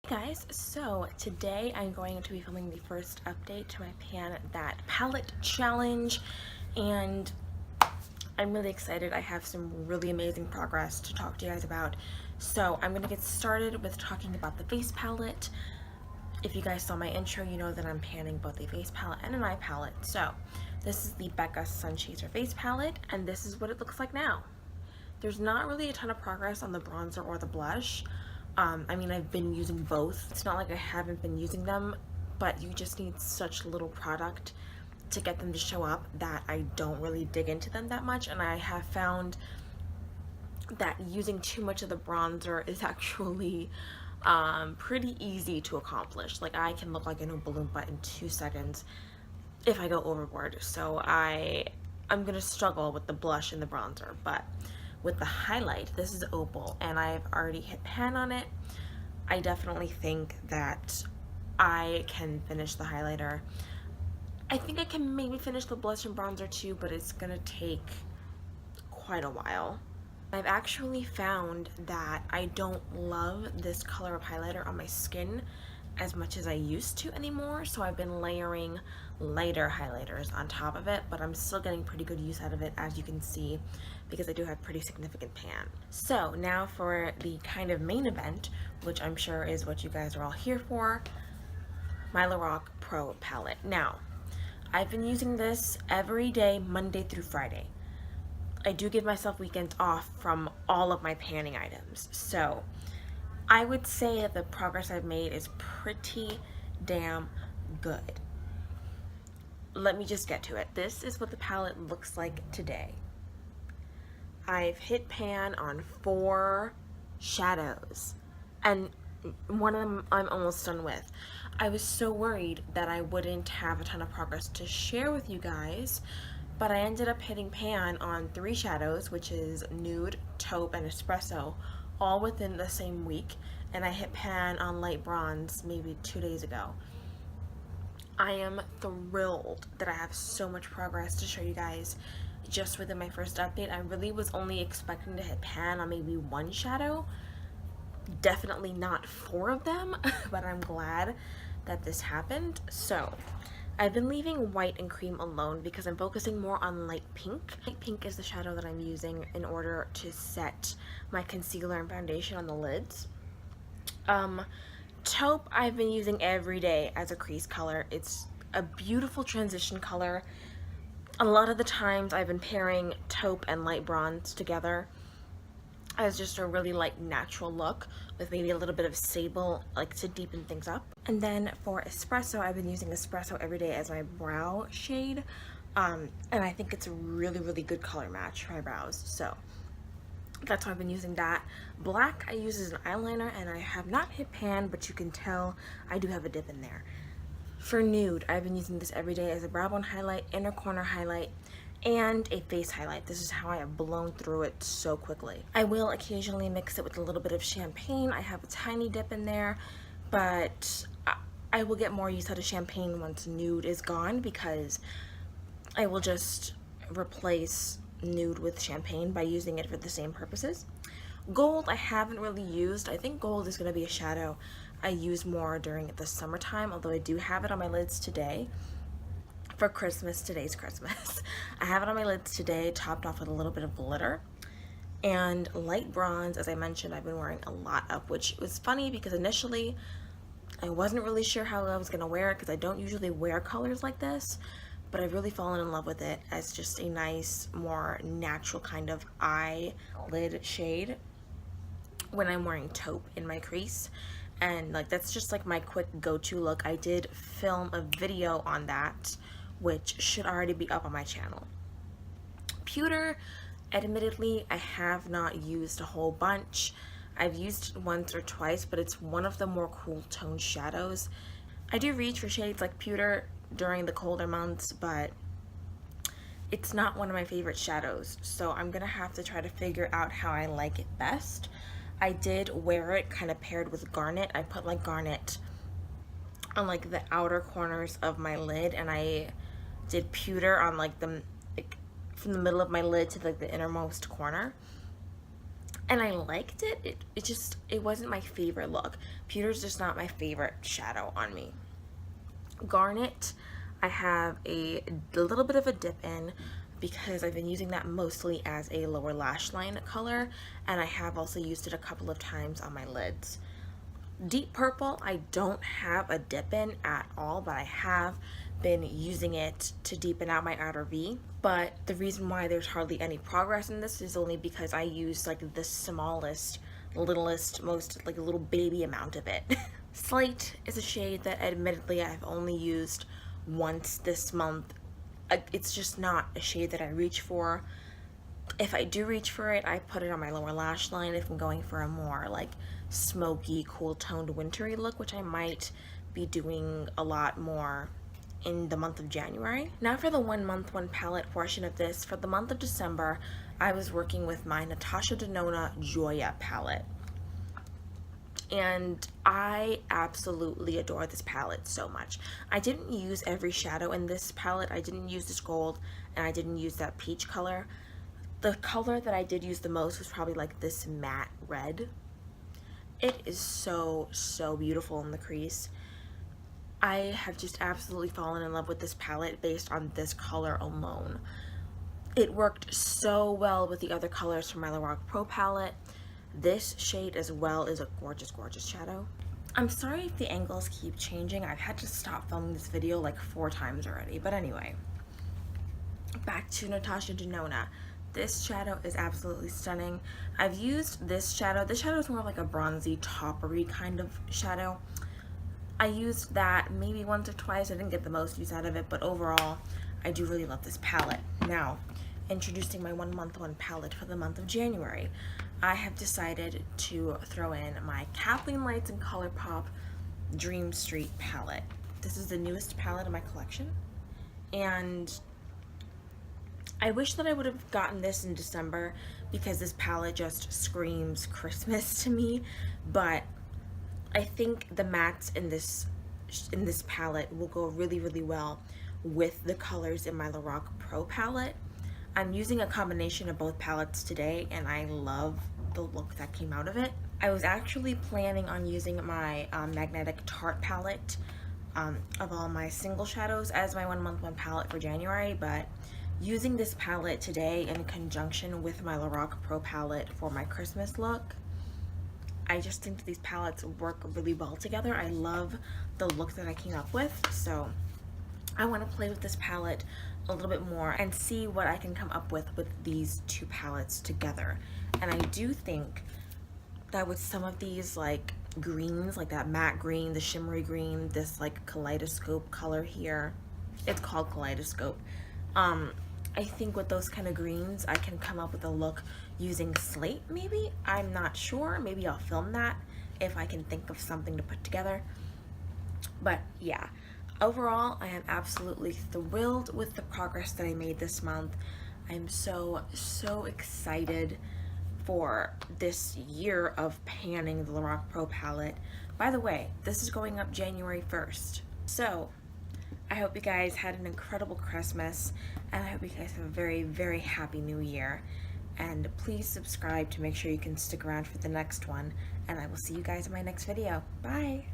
Hey guys, so today I'm going to be filming the first update to my Pan That Palette Challenge, and I'm really excited. I have some really amazing progress to talk to you guys about. So I'm going to get started with talking about the face palette. If you guys saw my intro, you know that I'm panning both a face palette and an eye palette. So this is the Becca Sun Chaser face palette, and this is what it looks like now. There's not really a ton of progress on the bronzer or the blush. I mean, I've been using both. It's not like I haven't been using them, but you just need such little product to get them to show up that I don't really dig into them that much. And I have found that using too much of the bronzer is actually pretty easy to accomplish. Like, I can look like a new balloon butt in 2 seconds if I go overboard. So I'm gonna struggle with the blush and the bronzer, but with the highlight, this is Opal, and I've already hit pan on it. I definitely think that I can finish the highlighter. I think I can maybe finish the blush and bronzer too, but it's gonna take quite a while. I've actually found that I don't love this color of highlighter on my skin as much as I used to anymore, so I've been layering lighter highlighters on top of it, but I'm still getting pretty good use out of it, as you can see, because I do have pretty significant pan. So now for the kind of main event, which I'm sure is what you guys are all here for, my Lorac Pro palette. Now, I've been using this every day, Monday through Friday. I do give myself weekends off from all of my panning items, so I would say that the progress I've made is pretty damn good. Let me just get to it. This is what the palette looks like today. I've hit pan on 4 shadows, and one of them I'm almost done with. I was so worried that I wouldn't have a ton of progress to share with you guys, but I ended up hitting pan on 3 shadows, which is Nude, Taupe, and Espresso, all within the same week, and I hit pan on light bronze maybe 2 days ago. I am thrilled that I have so much progress to show you guys just within my first update. I really was only expecting to hit pan on maybe 1 shadow, definitely not 4 of them, but I'm glad that this happened. So I've been leaving white and cream alone because I'm focusing more on light pink. Light pink is the shadow that I'm using in order to set my concealer and foundation on the lids. Taupe I've been using every day as a crease color. It's a beautiful transition color. A lot of the times I've been pairing taupe and light bronze together as just a really like natural look with maybe a little bit of sable, like to deepen things up. And then for Espresso, I've been using Espresso every day as my brow shade, and I think it's a really good color match for my brows, so that's why I've been using that. Black I use as an eyeliner, and I have not hit pan, but you can tell I do have a dip in there. For Nude, I've been using this every day as a brow bone highlight, inner corner highlight, and a face highlight. This is how I have blown through it so quickly. I will occasionally mix it with a little bit of champagne. I have a tiny dip in there, but I will get more use out of champagne once Nude is gone, because I will just replace Nude with champagne by using it for the same purposes. Gold I haven't really used. I think gold is going to be a shadow I use more during the summertime, although I do have it on my lids today for Christmas. Today's Christmas. I have it on my lids today, topped off with a little bit of glitter. And light bronze, as I mentioned, I've been wearing a lot of, which was funny because initially I wasn't really sure how I was going to wear it because I don't usually wear colors like this, but I've really fallen in love with it as just a nice, more natural kind of eyelid shade when I'm wearing taupe in my crease. And like, that's just like my quick go-to look. I did film a video on that, which should already be up on my channel. Pewter, admittedly, I have not used a whole bunch. I've used it once or twice, but it's one of the more cool toned shadows. I do reach for shades like pewter during the colder months, but it's not one of my favorite shadows, so I'm gonna have to try to figure out how I like it best. I did wear it kind of paired with garnet. I put like garnet on like the outer corners of my lid, and I did pewter on like the from the middle of my lid to like the innermost corner. and I liked it. It wasn't my favorite look. Pewter's just not my favorite shadow on me. Garnet, I have a little bit of a dip in because I've been using that mostly as a lower lash line color, and I have also used it a couple of times on my lids. Deep Purple, I don't have a dip in at all, but I have been using it to deepen out my outer V. But the reason why there's hardly any progress in this is only because I use like the smallest, littlest, most like a little baby amount of it. Slate is a shade that admittedly I've only used once this month. It's just not a shade that I reach for. If I do reach for it, I put it on my lower lash line if I'm going for a more like smoky, cool toned wintry look, which I might be doing a lot more in the month of January. Now for the 1 month 1 palette portion of this, for the month of December, I was working with my Natasha Denona Joya palette. And I absolutely adore this palette so much. I didn't use every shadow in this palette. I didn't use this gold, and I didn't use that peach color. The color that I did use the most was probably like this matte red. It is so, so beautiful in the crease. I have just absolutely fallen in love with this palette based on this color alone. It worked so well with the other colors from my Lorac Pro palette. This shade as well is a gorgeous, gorgeous shadow. I'm sorry if the angles keep changing. I've had to stop filming this video like 4 times already, but anyway. Back to Natasha Denona. This shadow is absolutely stunning. I've used this shadow. This shadow is more like a bronzy, toppery kind of shadow. I used that maybe once or twice. I didn't get the most use out of it, but overall, I do really love this palette. Now, introducing my 1 month 1 palette for the month of January. I have decided to throw in my Kathleen Lights and ColourPop Dream Street palette. This is the newest palette in my collection, and I wish that I would have gotten this in December because this palette just screams Christmas to me, but I think the mattes in this palette will go really, really well with the colors in my Lorac Pro palette. I'm using a combination of both palettes today, and I love the look that came out of it. I was actually planning on using my Magnetic Tarte palette of all my single shadows as my 1 month 1 palette for January, but using this palette today in conjunction with my Lorac Pro palette for my Christmas look, I just think that these palettes work really well together. I love the look that I came up with, so I want to play with this palette a little bit more and see what I can come up with these 2 palettes together. And I do think that with some of these like greens, like that matte green, the shimmery green, this like kaleidoscope color here, it's called kaleidoscope. I think with those kind of greens, I can come up with a look using slate maybe. I'm not sure. Maybe I'll film that if I can think of something to put together. But yeah, overall, I am absolutely thrilled with the progress that I made this month. I'm so, so excited for this year of panning the Lorac Pro palette. By the way, this is going up January 1st. So I hope you guys had an incredible Christmas, and I hope you guys have a very, very happy new year. And please subscribe to make sure you can stick around for the next one, and I will see you guys in my next video. Bye!